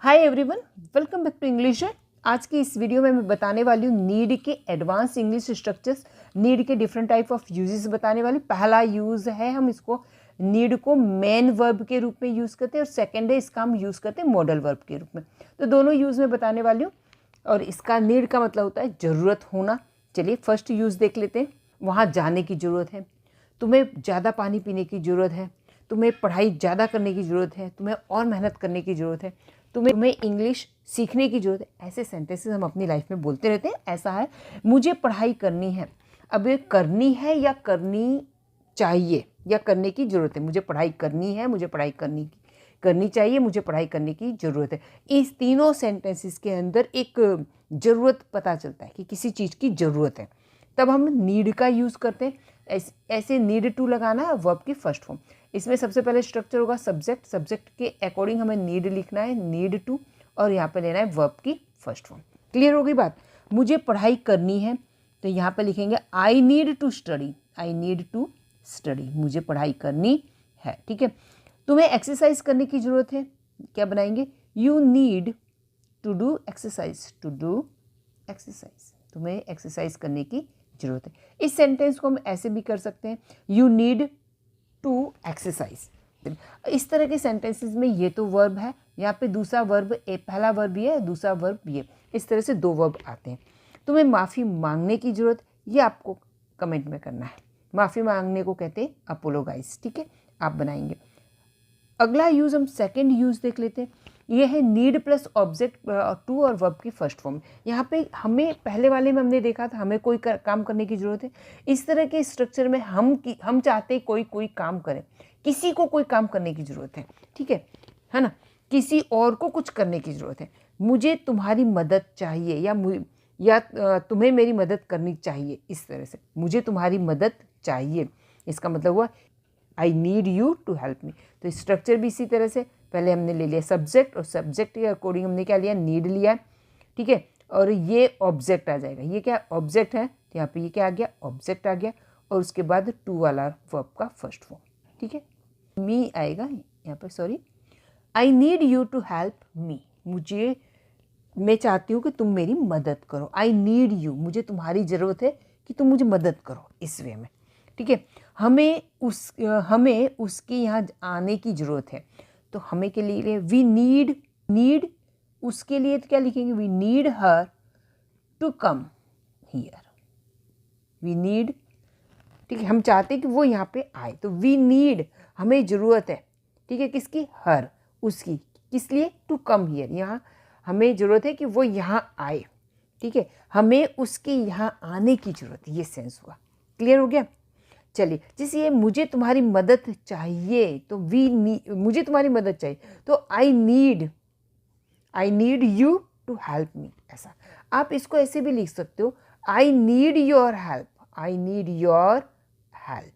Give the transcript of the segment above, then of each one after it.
Hi everyone, welcome back to English. आज की इस वीडियो में मैं बताने वाली हूँ नीड के एडवांस इंग्लिश स्ट्रक्चर्स, नीड के डिफरेंट टाइप ऑफ यूजेस बताने वाली। पहला यूज़ है हम इसको नीड को मेन वर्ब के रूप में यूज़ करते हैं और सेकेंड है इसका हम यूज़ करते हैं मॉडल वर्ब के रूप में। तो दोनों यूज़ में बताने वाली हूँ और इसका नीड का मतलब होता है ज़रूरत होना। चलिए फर्स्ट यूज़ देख लेते हैं। वहाँ जाने की ज़रूरत है, तुम्हें ज़्यादा पानी पीने की ज़रूरत है, तुम्हें पढ़ाई ज़्यादा करने की ज़रूरत है, तुम्हें और मेहनत करने की ज़रूरत है, तुम्हें इंग्लिश सीखने की ज़रूरत है। ऐसे सेंटेंसेस हम अपनी लाइफ में बोलते रहते हैं। ऐसा है, मुझे पढ़ाई करनी है। अब ये करनी है या करनी चाहिए या करने की ज़रूरत है। मुझे पढ़ाई करनी है, मुझे पढ़ाई करनी चाहिए, मुझे पढ़ाई करने की ज़रूरत है। इस तीनों सेंटेंसेस के अंदर एक ज़रूरत पता चलता है कि किसी चीज़ की ज़रूरत है, तब हम नीड का यूज़ करते हैं। ऐसे नीड टू लगाना है वर्ब की फर्स्ट फॉर्म। इसमें सबसे पहले स्ट्रक्चर होगा सब्जेक्ट, सब्जेक्ट के अकॉर्डिंग हमें नीड लिखना है, नीड टू, और यहाँ पे लेना है वर्ब की फर्स्ट फॉर्म। क्लियर होगी बात? मुझे पढ़ाई करनी है तो यहाँ पे लिखेंगे I need to study, I need to study, मुझे पढ़ाई करनी है। ठीक है। तुम्हें एक्सरसाइज करने की ज़रूरत है, क्या बनाएंगे? You need to do exercise, to do exercise, तुम्हें एक्सरसाइज करने की ज़रूरत है। इस सेंटेंस को हम ऐसे भी कर सकते हैं, यू नीड टू एक्सरसाइज। इस तरह के सेंटेंसेस में ये तो वर्ब है, यहाँ पे दूसरा वर्ब, पहला वर्ब ये है, दूसरा वर्ब ये, इस तरह से दो वर्ब आते हैं। तुम्हें माफ़ी मांगने की ज़रूरत, ये आपको कमेंट में करना है। माफ़ी मांगने को कहते हैं अपोलोगाइज। ठीक है, आप बनाएंगे। अगला यूज़ हम सेकेंड यूज़ देख लेते हैं। ये है नीड प्लस ऑब्जेक्ट टू और वर्ब की फर्स्ट फॉर्म। यहाँ पे हमें पहले वाले में हमने देखा था हमें कोई काम करने की ज़रूरत है। इस तरह के स्ट्रक्चर में हम चाहते हैं कोई काम करे, किसी को कोई काम करने की ज़रूरत है। ठीक है ना? किसी और को कुछ करने की ज़रूरत है। मुझे तुम्हारी मदद चाहिए या तुम्हें मेरी मदद करनी चाहिए। इस तरह से मुझे तुम्हारी मदद चाहिए, इसका मतलब हुआ I need you to help me. तो स्ट्रक्चर भी इसी तरह से, पहले हमने ले लिया सब्जेक्ट और सब्जेक्ट के अकॉर्डिंग हमने क्या लिया? नीड लिया। ठीक है, और ये ऑब्जेक्ट आ जाएगा। ये क्या ऑब्जेक्ट है, तो यहाँ पे ये क्या आ गया? ऑब्जेक्ट आ गया, और उसके बाद टू वाला वर्ब का फर्स्ट फॉर्म। ठीक है, मी आएगा यहाँ पर, sorry, I need you to help me, मैं चाहती हूँ कि तुम मेरी मदद करो। आई नीड यू, मुझे तुम्हारी ज़रूरत है कि तुम मुझे मदद करो, इस वे में। ठीक है, हमें उसके यहाँ आने की ज़रूरत है, तो हमें के लिए वी नीड उसके लिए तो क्या लिखेंगे? We need her to come here, we need. ठीक है, हम चाहते हैं कि वो यहाँ पे आए, तो वी नीड, हमें ज़रूरत है। ठीक है, किसकी? हर, उसकी। किस लिए? टू कम हियर, यहाँ हमें ज़रूरत है कि वो यहाँ आए। ठीक है, हमें उसके यहाँ आने की ज़रूरत है, ये सेंस हुआ। क्लियर हो गया? चलिए, जैसे ये मुझे तुम्हारी मदद चाहिए, तो मुझे तुम्हारी मदद चाहिए, तो I need you to help me. ऐसा आप इसको ऐसे भी लिख सकते हो, I need your help, I need your help,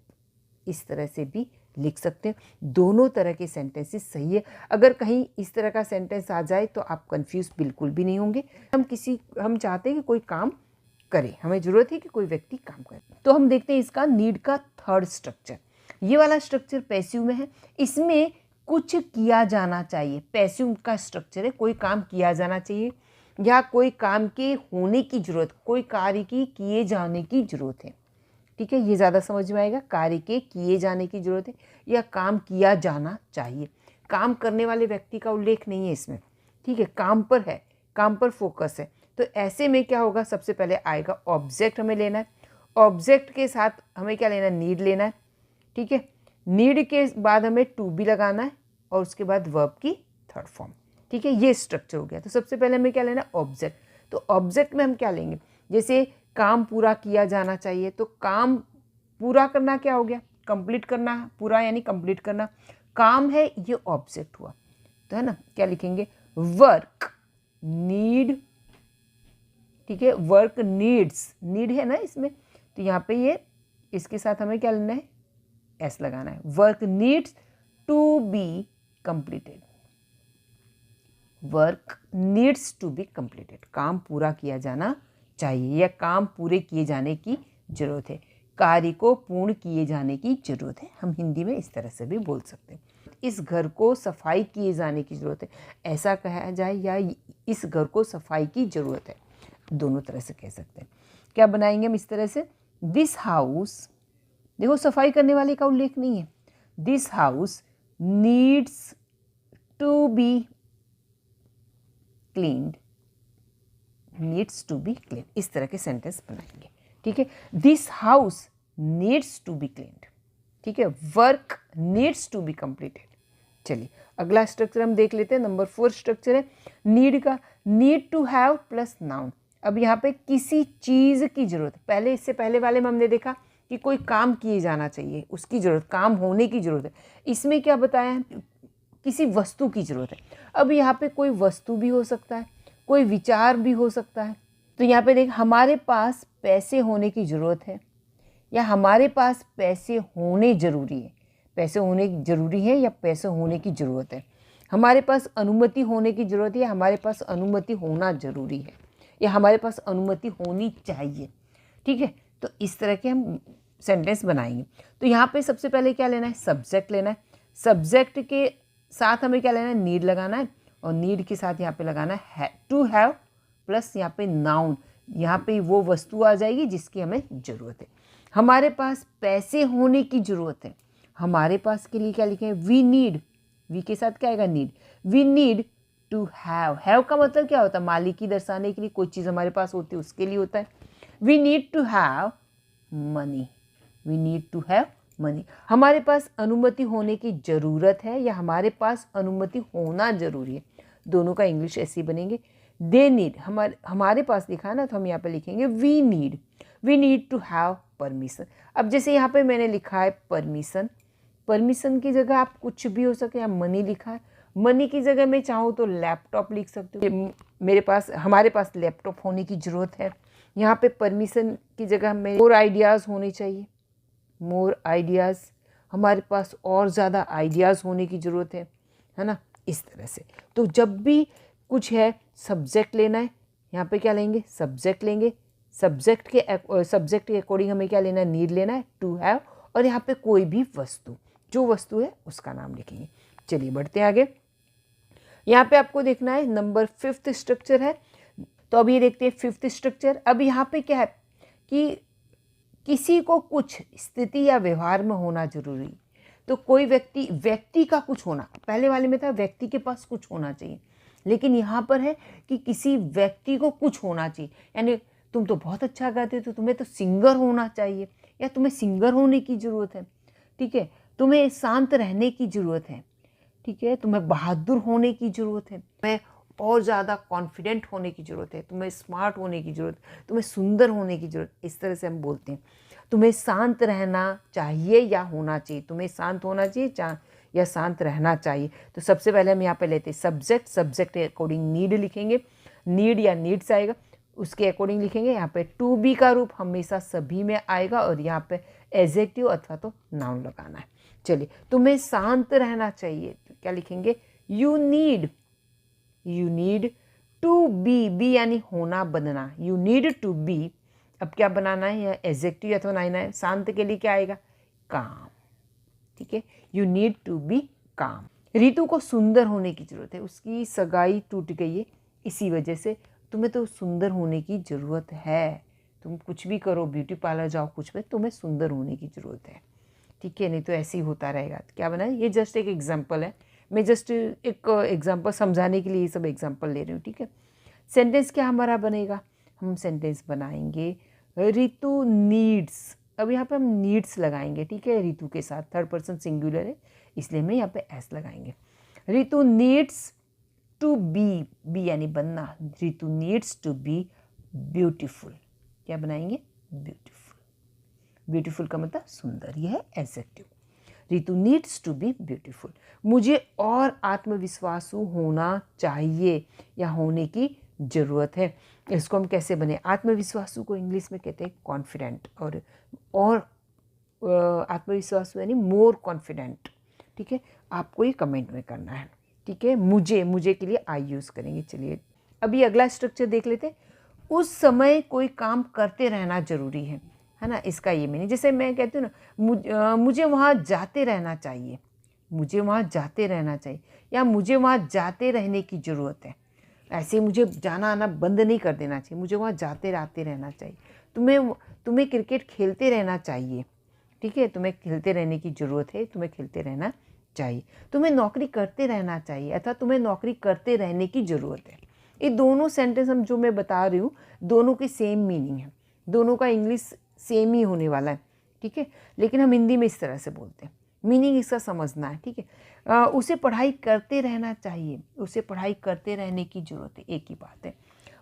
इस तरह से भी लिख सकते हैं। दोनों तरह के सेंटेंसेस सही है। अगर कहीं इस तरह का सेंटेंस आ जाए तो आप कंफ्यूज बिल्कुल भी नहीं होंगे। हम चाहते हैं कि कोई काम करे, हमें ज़रूरत है कि कोई व्यक्ति काम करे। तो हम देखते हैं इसका नीड का थर्ड स्ट्रक्चर। ये वाला स्ट्रक्चर पैसिव में है, इसमें कुछ किया जाना चाहिए। पैसिव का स्ट्रक्चर है, कोई काम किया जाना चाहिए या कोई काम के होने की ज़रूरत, कोई कार्य की किए जाने की ज़रूरत है। ठीक है, ये ज़्यादा समझ में आएगा। कार्य के किए जाने की ज़रूरत है या काम किया जाना चाहिए। काम करने वाले व्यक्ति का उल्लेख नहीं है इसमें। ठीक है, काम पर है, काम पर फोकस है। तो ऐसे में क्या होगा? सबसे पहले आएगा ऑब्जेक्ट, हमें लेना है। ऑब्जेक्ट के साथ हमें क्या लेना है? नीड लेना है। ठीक है, नीड के बाद हमें टू भी लगाना है और उसके बाद वर्ब की थर्ड फॉर्म। ठीक है, ये स्ट्रक्चर हो गया। तो सबसे पहले हमें क्या लेना है? ऑब्जेक्ट। तो ऑब्जेक्ट में हम क्या लेंगे? जैसे काम पूरा किया जाना चाहिए, तो काम पूरा करना क्या हो गया? कंप्लीट करना, पूरा यानी कंप्लीट करना। काम है, ये ऑब्जेक्ट हुआ, तो है ना, क्या लिखेंगे? Work need. ठीक है, वर्क नीड्स, नीड है ना इसमें, तो यहाँ पे ये इसके साथ हमें क्या लेना है? एस लगाना है। Work needs to be completed, work needs to be completed, काम पूरा किया जाना चाहिए या काम पूरे किए जाने की ज़रूरत है, कार्य को पूर्ण किए जाने की ज़रूरत है। हम हिंदी में इस तरह से भी बोल सकते हैं। इस घर को सफाई किए जाने की ज़रूरत है, ऐसा कहा जाए, या इस घर को सफाई की ज़रूरत है, दोनों तरह से कह सकते हैं। क्या बनाएंगे हम इस तरह से, दिस हाउस, देखो सफाई करने वाले का उल्लेख नहीं है, this house needs to be cleaned, needs to be clean, इस तरह के सेंटेंस बनाएंगे। ठीक है, this house needs to be cleaned, ठीक है, work needs to be completed. चलिए अगला स्ट्रक्चर हम देख लेते हैं। नंबर 4 स्ट्रक्चर है नीड का, need to have plus noun. अब यहाँ पे किसी चीज़ की जरूरत, पहले इससे पहले वाले में हमने देखा कि कोई काम किए जाना चाहिए, उसकी ज़रूरत, काम होने की ज़रूरत है। इसमें क्या बताया है, किसी वस्तु की ज़रूरत है। अब यहाँ पे कोई वस्तु भी हो सकता है, कोई विचार भी हो सकता है। तो यहाँ पे देख, हमारे पास पैसे होने की ज़रूरत है, या हमारे पास पैसे होने ज़रूरी है, पैसे होने ज़रूरी है या पैसे होने की ज़रूरत है, हमारे पास अनुमति होने की ज़रूरत है, हमारे पास अनुमति होना ज़रूरी है, या हमारे पास अनुमति होनी चाहिए। ठीक है, तो इस तरह के हम सेंटेंस बनाएंगे। तो यहाँ पे सबसे पहले क्या लेना है, सब्जेक्ट लेना है। सब्जेक्ट के साथ हमें क्या लेना है, नीड लगाना है, और नीड के साथ यहाँ पे लगाना है टू हैव प्लस यहाँ पे नाउन, यहाँ पे वो वस्तु आ जाएगी जिसकी हमें ज़रूरत है। हमारे पास पैसे होने की ज़रूरत है, हमारे पास के लिए क्या लिखें, वी नीड, वी के साथ क्या आएगा, need, we need to have. Have का मतलब क्या होता है, मालिकी दर्शाने के लिए, कोई चीज़ हमारे पास होती है उसके लिए होता है। We need to have money, we need to have money, हमारे पास अनुमति होने की ज़रूरत है या हमारे पास अनुमति होना ज़रूरी है, दोनों का इंग्लिश ऐसे ही बनेंगे। दे नीड, हमारे पास लिखा है ना, तो हम यहाँ पे लिखेंगे we need to have permission. अब जैसे यहाँ पे मैंने लिखा है परमिशन, परमिशन की जगह आप कुछ भी हो सके, यहाँ मनी लिखा है, मनी की जगह मैं चाहूँ तो लैपटॉप लिख सकते हो, हमारे पास लैपटॉप होने की ज़रूरत है। यहाँ पे परमिशन की जगह में मोर आइडियाज़ होने चाहिए, मोर आइडियाज़, हमारे पास और ज़्यादा आइडियाज़ होने की ज़रूरत है ना, इस तरह से। तो जब भी कुछ है सब्जेक्ट लेना है, यहाँ पे क्या लेंगे, सब्जेक्ट लेंगे, सब्जेक्ट के अकॉर्डिंग हमें क्या लेना है, नीड लेना है, टू हैव, और यहाँ पे कोई भी वस्तु, जो वस्तु है उसका नाम लिखेंगे। चलिए बढ़ते हैं आगे। यहाँ पे आपको देखना है नंबर 5 स्ट्रक्चर है, तो अभी देखते हैं 5 स्ट्रक्चर। अब यहाँ पे क्या है कि किसी को कुछ स्थिति या व्यवहार में होना जरूरी, तो कोई व्यक्ति का कुछ होना, पहले वाले में था व्यक्ति के पास कुछ होना चाहिए, लेकिन यहाँ पर है कि किसी व्यक्ति को कुछ होना चाहिए, यानी तुम तो बहुत अच्छा गाते हो तो तुम्हें तो सिंगर होना चाहिए, या तुम्हें सिंगर होने की ज़रूरत है। ठीक है, तुम्हें शांत रहने की ज़रूरत है, ठीक है, तुम्हें बहादुर होने की ज़रूरत है, तुम्हें और ज़्यादा कॉन्फिडेंट होने की ज़रूरत है, तुम्हें स्मार्ट होने की ज़रूरत, तुम्हें सुंदर होने की ज़रूरत, इस तरह से हम बोलते हैं। तुम्हें शांत रहना चाहिए या होना चाहिए, तुम्हें शांत होना चाहिए या शांत रहना चाहिए। तो सबसे पहले हम यहाँ पे लेते हैं सब्जेक्ट के अकॉर्डिंग नीड लिखेंगे, नीड या नीड्स आएगा, उसके अकॉर्डिंग लिखेंगे। यहाँ पे टू बी का रूप हमेशा सभी में आएगा, और यहाँ पे एडजेक्टिव अथवा तो नाउन लगाना है। चलिए, तुम्हें शांत रहना चाहिए, तो क्या लिखेंगे, यू नीड टू बी यानी होना बनना, यू नीड टू बी। अब क्या बनाना है, या एडजेक्टिव अथवा नाउन है, शांत के लिए क्या आएगा, काम। ठीक है, यू नीड टू बी काम। ऋतु को सुंदर होने की जरूरत है, उसकी सगाई टूट गई है, इसी वजह से तुम्हें तो सुंदर होने की ज़रूरत है। तुम कुछ भी करो, ब्यूटी पार्लर जाओ, कुछ भी, तुम्हें सुंदर होने की ज़रूरत है। ठीक है, नहीं तो ऐसे ही होता रहेगा। तो क्या बना है, ये जस्ट एक एग्जाम्पल है, मैं जस्ट एक एग्जाम्पल समझाने के लिए ये सब एग्जाम्पल ले रही हूँ। ठीक है, सेंटेंस क्या हमारा बनेगा, हम सेंटेंस बनाएंगे ऋतु नीड्स। अब यहाँ पे हम नीड्स लगाएंगे, ठीक है, ऋतु के साथ, थर्ड पर्सन सिंगुलर है इसलिए मैं यहाँ पे एस लगाएंगे। ऋतु नीड्स टू बी यानी बनना, Ritu needs to be beautiful. क्या बनाएंगे, ब्यूटीफुल का मतलब सुंदर, यह है adjective. Ritu needs to be beautiful, मुझे और आत्मविश्वासु होना चाहिए या होने की ज़रूरत है। इसको हम कैसे बने, आत्मविश्वासु को इंग्लिश में कहते हैं कॉन्फिडेंट, और आत्मविश्वासु यानी मोर कॉन्फिडेंट। ठीक है, आपको ये कमेंट में करना है। ठीक है, मुझे के लिए आई यूज़ करेंगे। चलिए अभी अगला स्ट्रक्चर देख लेते हैं। उस समय कोई काम करते रहना जरूरी है ना, इसका ये मीनिंग, जैसे मैं कहती हूँ ना, मुझे वहाँ जाते रहना चाहिए, मुझे वहाँ जाते रहना चाहिए, या मुझे वहाँ जाते रहने की ज़रूरत है। ऐसे मुझे जाना आना बंद नहीं कर देना चाहिए, मुझे वहाँ जाते आते रहना चाहिए। तुम्हें क्रिकेट खेलते रहना चाहिए, ठीक है, तुम्हें खेलते रहने की ज़रूरत है, तुम्हें खेलते रहना चाहिए। तुम्हें नौकरी करते रहना चाहिए अथवा तुम्हें नौकरी करते रहने की ज़रूरत है। ये दोनों सेंटेंस हम जो मैं बता रही हूँ, दोनों की सेम मीनिंग है, दोनों का इंग्लिश सेम ही होने वाला है, ठीक है, लेकिन हम हिंदी में इस तरह से बोलते हैं। मीनिंग इसका समझना है, ठीक है। उसे पढ़ाई करते रहना चाहिए, उसे पढ़ाई करते रहने की ज़रूरत है, एक ही बात है।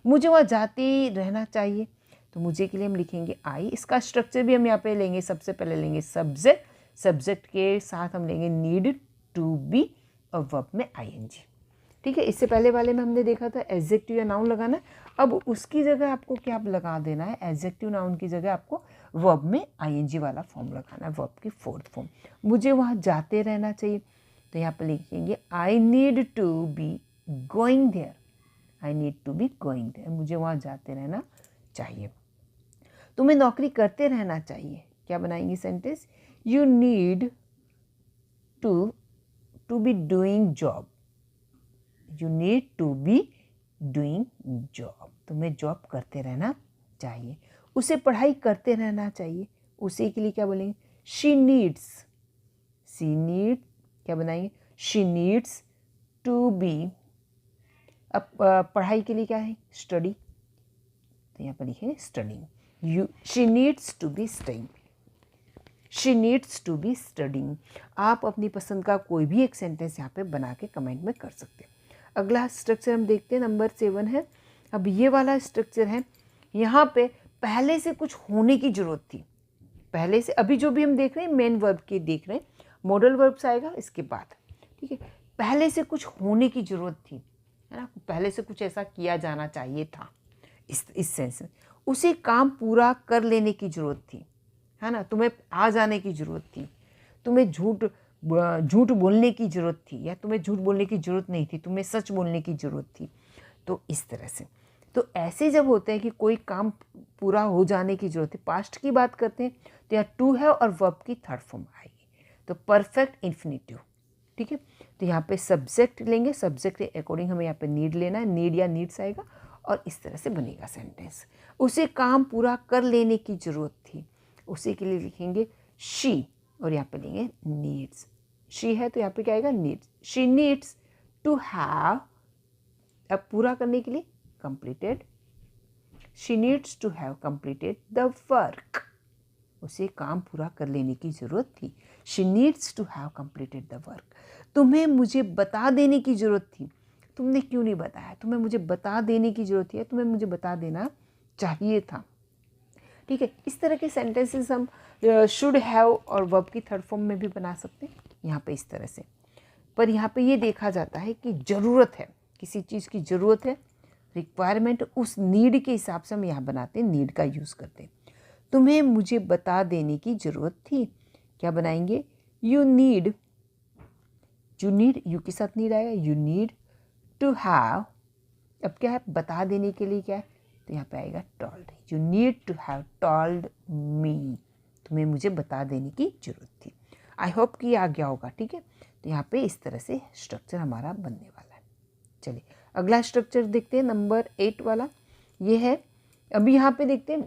मुझे वहाँ जाते रहना चाहिए, तो मुझे के लिए हम लिखेंगे आई। इसका स्ट्रक्चर भी हम यहाँ पे लेंगे, सबसे पहले लेंगे सब्जेक्ट, सब्जेक्ट के साथ हम लेंगे नीड टू बी और वर्ब में आईएनजी, ठीक है। इससे पहले वाले में हमने देखा था एडजेक्टिव या नाउन लगाना, अब उसकी जगह आपको क्या लगा देना है, एडजेक्टिव नाउन की जगह आपको वर्ब में आईएनजी वाला फॉर्म लगाना है, वर्ब की फोर्थ फॉर्म। मुझे वहाँ जाते रहना चाहिए, तो यहाँ पर लिखेंगे I need to be going there, I need to be going there, मुझे वहाँ जाते रहना चाहिए। तुम्हें नौकरी करते रहना चाहिए, क्या बनाएंगे sentence, you need to be doing job, you need to be doing job, तुम्हें जॉब करते रहना चाहिए। उसे पढ़ाई करते रहना चाहिए, उसे के लिए क्या बोलेंगे, शी नीड्स, शी नीड, क्या बनाएंगे, शी नीड्स टू बी, अब पढ़ाई के लिए क्या है, स्टडी, तो यहाँ पर लिखे studying, she needs to be studying, she needs to be studying. आप अपनी पसंद का कोई भी एक सेंटेंस यहाँ पे बना के कमेंट में कर सकते हैं। अगला स्ट्रक्चर हम देखते हैं, नंबर 7 है। अब ये वाला स्ट्रक्चर है, यहाँ पे पहले से कुछ होने की ज़रूरत थी, पहले से, अभी जो भी हम देख रहे हैं मेन वर्ब के देख रहे हैं, मॉडल वर्ब्स आएगा इसके बाद, ठीक है। पहले से कुछ होने की ज़रूरत थी, है ना, पहले से कुछ ऐसा किया जाना चाहिए था, इस सेंस में। उसे काम पूरा कर लेने की ज़रूरत थी, है ना, तुम्हें आ जाने की ज़रूरत थी, तुम्हें झूठ बोलने की ज़रूरत थी, या तुम्हें झूठ बोलने की ज़रूरत नहीं थी, तुम्हें सच बोलने की ज़रूरत थी। तो इस तरह से, तो ऐसे जब होते हैं कि कोई काम पूरा हो जाने की ज़रूरत है, पास्ट की बात करते हैं, तो यहाँ टू है और वर्ब की थर्ड फॉर्म आएगी, तो परफेक्ट इन्फिनिटिव, ठीक है। तो यहाँ पे सब्जेक्ट लेंगे, सब्जेक्ट के अकॉर्डिंग हमें यहाँ पे नीड लेना है, नीड या नीड्स आएगा, और इस तरह से बनेगा सेंटेंस। उसे काम पूरा कर लेने की ज़रूरत थी, उसी के लिए लिखेंगे शी, और यहाँ पे लेंगे नीड्स, शी है तो यहाँ पे क्या आएगा, needs, she needs to have, अब पूरा करने के लिए completed, she needs to have completed the work, उसे काम पूरा कर लेने की ज़रूरत थी, she needs to have completed the work. तुम्हें मुझे बता देने की ज़रूरत थी, तुमने क्यों नहीं बताया, तुम्हें मुझे बता देने की ज़रूरत है, तुम्हें मुझे बता देना चाहिए था, ठीक है। इस तरह के सेंटेंसेस हम शुड हैव और वर्ब की थर्ड फॉर्म में भी बना सकते हैं, यहाँ पे इस तरह से। पर यहाँ पे ये देखा जाता है कि ज़रूरत है, किसी चीज़ की ज़रूरत है, रिक्वायरमेंट, उस नीड के हिसाब से हम यहाँ बनाते हैं, नीड का यूज़ करते हैं। तुम्हें मुझे बता देने की ज़रूरत थी, क्या बनाएंगे, यू नीड, यू के साथ नीड आएगा, यू नीड टू हैव, अब क्या है, बता देने के लिए क्या है, तो यहाँ पे आएगा told, you need to have told me, तुम्हें मुझे बता देने की ज़रूरत थी। आई होप कि आ गया होगा, ठीक है। तो यहाँ पे इस तरह से स्ट्रक्चर हमारा बनने वाला है। चलिए अगला स्ट्रक्चर देखते हैं, नंबर 8 वाला, ये है। अभी यहाँ पे देखते हैं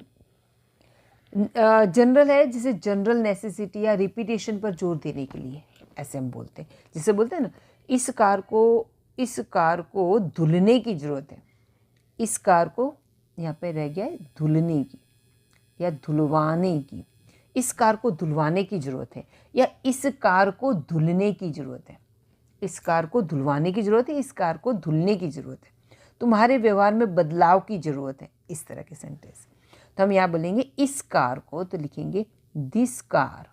जनरल है, जिसे जनरल नेसेसिटी या रिपीटेशन पर जोर देने के लिए ऐसे हम बोलते हैं, जिसे बोलते हैं ना, इस कार को धुलने की ज़रूरत है, इस कार को, यहाँ पे रह गया है धुलने की या धुलवाने की, इस कार को धुलवाने की ज़रूरत है, या इस कार को धुलने की ज़रूरत है, इस कार को धुलवाने की ज़रूरत है, इस कार को धुलने की ज़रूरत है, तुम्हारे व्यवहार में बदलाव की ज़रूरत है, इस तरह के सेंटेंस। तो हम यहाँ बोलेंगे इस कार को, तो लिखेंगे दिस कार,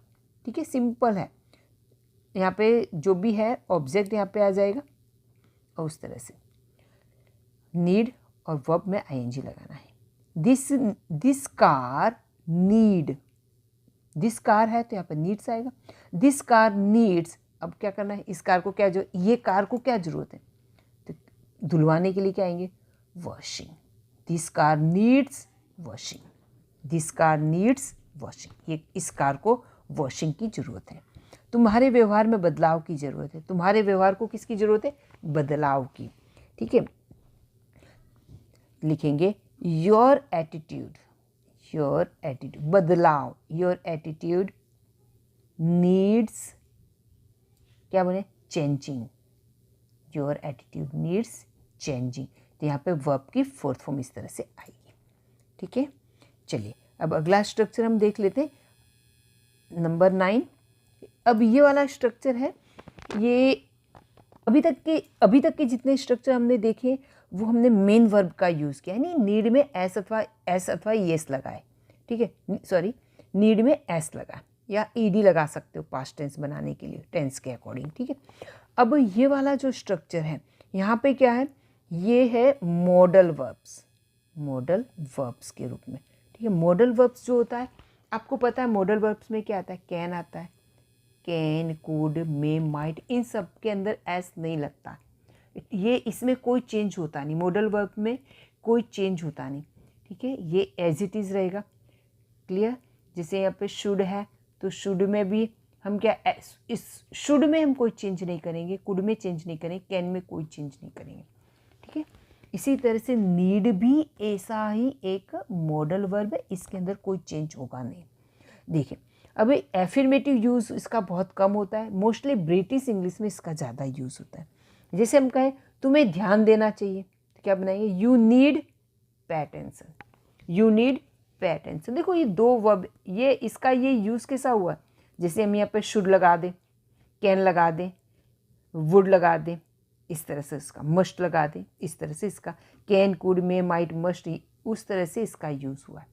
ठीक है, सिंपल है। यहाँ पे जो भी है ऑब्जेक्ट यहाँ पे आ जाएगा, और उस तरह से नीड और वर्ब में आईएनजी लगाना है। This car need, this car है तो यहाँ पर नीड्स आएगा, दिस कार नीड्स, अब क्या करना है, इस कार को क्या, जो ये कार को क्या ज़रूरत है, तो धुलवाने के लिए क्या आएंगे, washing, this car needs washing, this car needs washing, ये इस कार को वॉशिंग की ज़रूरत है। तुम्हारे व्यवहार में बदलाव की ज़रूरत है। तुम्हारे व्यवहार को किसकी ज़रूरत है? बदलाव की। ठीक है, लिखेंगे योर एटीट्यूड, योर एटीट्यूड, बदलाव, योर एटीट्यूड नीड्स, क्या बोले? Changing, your attitude needs changing. तो यहाँ पे वर्ब की फोर्थ फॉर्म इस तरह से आएगी। ठीक है, चलिए अब अगला स्ट्रक्चर हम देख लेते हैं, नंबर 9। अब ये वाला स्ट्रक्चर है, ये अभी तक के जितने स्ट्रक्चर हमने देखे वो हमने मेन वर्ब का यूज़ किया, यानी नीड में एस अथवा येस लगाए। ठीक है, सॉरी, नीड में एस लगा या ईडी लगा सकते हो पास्ट टेंस बनाने के लिए, टेंस के अकॉर्डिंग। ठीक है, अब ये वाला जो स्ट्रक्चर है यहाँ पे क्या है? ये है मॉडल वर्ब्स, मॉडल वर्ब्स के रूप में। ठीक है, मॉडल वर्ब्स जो होता है, आपको पता है मॉडल वर्ब्स में क्या आता है? कैन आता है, कैन, कुड, मे, माइट, इन सब के अंदर एस नहीं लगता। ये इसमें कोई चेंज होता नहीं, मॉडल वर्ब में कोई चेंज होता नहीं। ठीक है, ये एज इट इज़ रहेगा। क्लियर? जैसे यहाँ पे शुड है तो शुड में भी हम क्या, इस शुड में हम कोई चेंज नहीं करेंगे, कुड में चेंज नहीं करेंगे, कैन में कोई चेंज नहीं करेंगे। ठीक है, इसी तरह से नीड भी ऐसा ही एक मॉडल वर्ब है, इसके अंदर कोई चेंज होगा नहीं। देखिए, अब एफर्मेटिव यूज़ इसका बहुत कम होता है, मोस्टली ब्रिटिश इंग्लिश में इसका ज़्यादा यूज़ होता है। जैसे हम कहें तुम्हें ध्यान देना चाहिए, तो क्या बनाएंगे? यू नीड पे attention, you need pay attention. देखो ये दो वर्ब, ये इसका ये यूज़ कैसा हुआ? जैसे हम यहाँ पे शुड लगा दें, कैन लगा दें, वुड लगा दें, इस तरह से इसका मस्ट लगा दें, इस तरह से इसका can, could, may, might, must, उस तरह से इसका यूज़ हुआ है।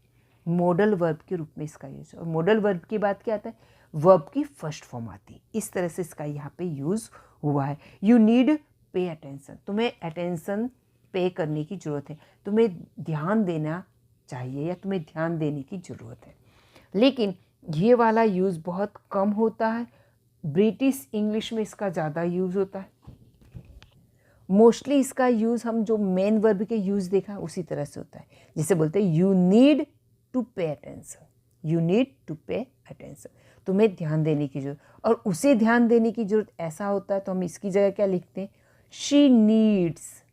मॉडल वर्ब के रूप में इसका यूज़। और मॉडल वर्ब की बात क्या आता है? वर्ब की फर्स्ट फॉर्म आती है, इस तरह से इसका यहाँ पे यूज़ हुआ है। यू नीड पे अटेंशन, तुम्हें अटेंशन पे करने की ज़रूरत है, तुम्हें ध्यान देना चाहिए या तुम्हें ध्यान देने की ज़रूरत है। लेकिन ये वाला यूज़ बहुत कम होता है, ब्रिटिश इंग्लिश में इसका ज़्यादा यूज़ होता है। मोस्टली इसका यूज़ हम जो मेन वर्ब के यूज़ देखा उसी तरह से होता है। जैसे बोलते हैं you need to pay attention, you need to pay attention, तुम्हें ध्यान देने की जरूरत। और उसे ध्यान देने की जरूरत ऐसा होता है तो हम इसकी जगह क्या लिखते हैं? She needs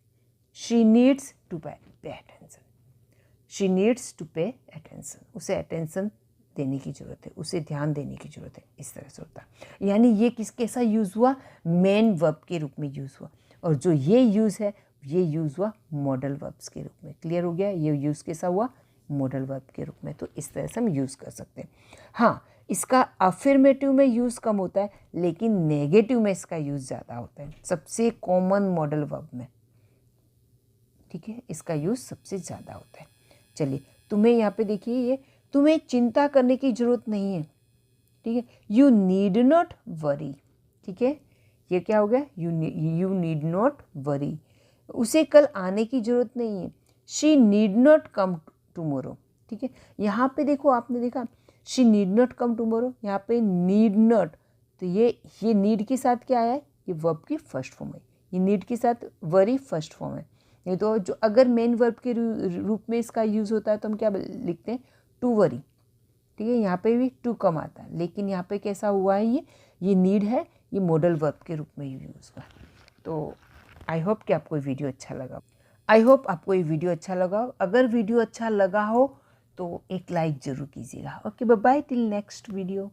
to pay attention, she needs to pay attention, उसे अटेंशन देने की ज़रूरत है, उसे ध्यान देने की ज़रूरत है, इस तरह से होता है। यानी ये कैसा यूज़ हुआ? मेन वर्ब के रूप में यूज़ हुआ। और जो ये यूज़ है ये यूज़ हुआ मॉडल वर्ब्स के रूप में। क्लियर हो गया? ये यूज़ कैसा हुआ? मॉडल वर्ब के रूप में। तो इस तरह से हम यूज़ कर सकते हैं। हाँ, इसका अफर्मेटिव में यूज़ कम होता है, लेकिन नेगेटिव में इसका यूज़ ज़्यादा होता है, सबसे कॉमन मॉडल वर्ब में। ठीक है, इसका यूज़ सबसे ज़्यादा होता है। चलिए, तुम्हें यहाँ पे देखिए, ये तुम्हें चिंता करने की ज़रूरत नहीं है। ठीक है, यू नीड नॉट वरी। ठीक है, ये क्या हो गया? यू नीड नॉट वरी, उसे कल आने की ज़रूरत नहीं है। She need not come tomorrow. ठीक है, यहाँ पे देखो, आपने देखा she need not come tomorrow, यहाँ पे नीड नॉट, तो ये नीड के साथ क्या आया है? ये वर्ब की फर्स्ट फॉर्म है, ये नीड के साथ वरी फर्स्ट फॉर्म है। नहीं तो जो अगर मेन वर्ब के रूप में इसका यूज़ होता है तो हम क्या लिखते हैं? To worry. ठीक है, यहाँ पे भी टू कम आता है, लेकिन यहाँ पे कैसा हुआ है? ये नीड है, ये मॉडल वर्ब के रूप में यूज़ हुआ। तो आई होप कि आपको ये वीडियो अच्छा लगा। अगर वीडियो अच्छा लगा हो तो एक लाइक ज़रूर कीजिएगा। Okay, bye bye, till next video.